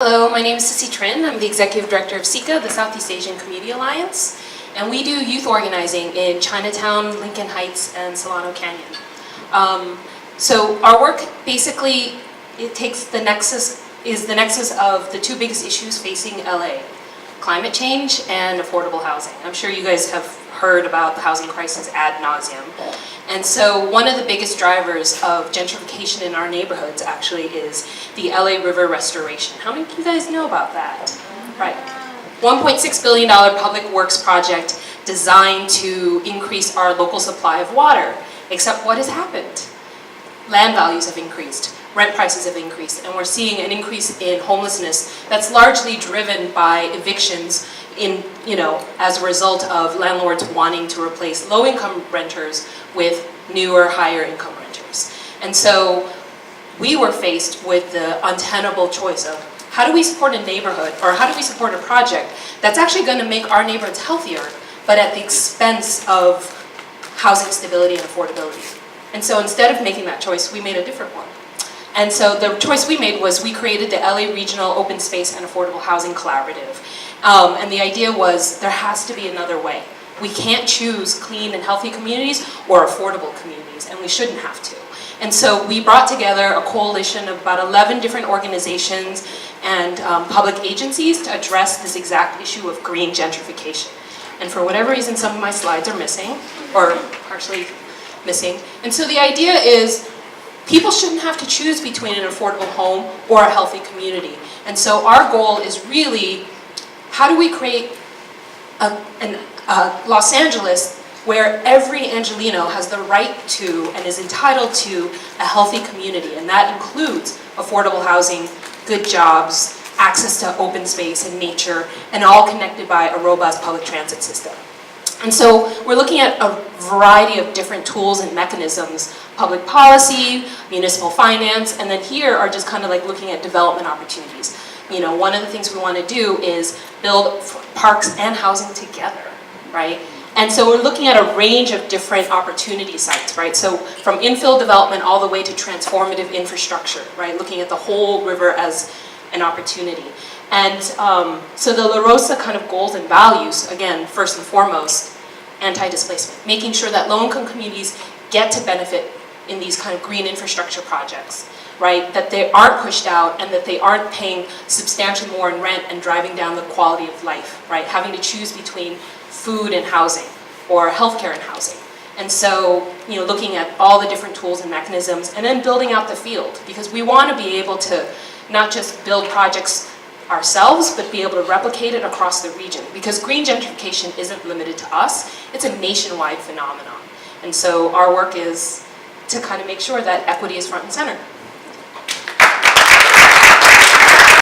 Hello, my name is Sissy Trinh. I'm the Executive Director of SICA, the Southeast Asian Community Alliance, and we do youth organizing in Chinatown, Lincoln Heights, and Solano Canyon. So our work basically, is the nexus of the two biggest issues facing LA, climate change and affordable housing. I'm sure you guys have heard about the housing crisis ad nauseum. And so one of the biggest drivers of gentrification in our neighborhoods actually is the LA River restoration. How many of you guys know about that? Right. $1.6 billion public works project designed to increase our local supply of water. Except what has happened? Land values have increased, rent prices have increased, and we're seeing an increase in homelessness that's largely driven by evictions as a result of landlords wanting to replace low-income renters with newer, higher-income renters. And so we were faced with the untenable choice of how do we support a neighborhood, or how do we support a project that's actually going to make our neighborhoods healthier, but at the expense of housing stability and affordability. And so instead of making that choice, we made a different one. And so the choice we made was we created the LA Regional Open Space and Affordable Housing Collaborative. And the idea was there has to be another way. We can't choose clean and healthy communities or affordable communities, and we shouldn't have to. And so we brought together a coalition of about 11 different organizations and public agencies to address this exact issue of green gentrification. And for whatever reason, some of my slides are missing, or partially missing. And so the idea is people shouldn't have to choose between an affordable home or a healthy community. And so our goal is really, how do we create a Los Angeles where every Angelino has the right to and is entitled to a healthy community, and that includes affordable housing, good jobs, access to open space and nature, and all connected by a robust public transit system. And so we're looking at a variety of different tools and mechanisms, public policy, municipal finance, and then here are just kind of like looking at development opportunities. One of the things we want to do is build parks and housing together, right? And so we're looking at a range of different opportunity sites, right? So from infill development all the way to transformative infrastructure, right? Looking at the whole river as an opportunity. And so the La Rosa kind of goals and values, again, first and foremost, anti-displacement, making sure that low-income communities get to benefit in these kind of green infrastructure projects, right? That they aren't pushed out and that they aren't paying substantially more in rent and driving down the quality of life, right? Having to choose between food and housing or healthcare and housing. And so, looking at all the different tools and mechanisms and then building out the field, because we want to be able to not just build projects ourselves, but be able to replicate it across the region. Because green gentrification isn't limited to us, it's a nationwide phenomenon. And so our work is to kind of make sure that equity is front and center.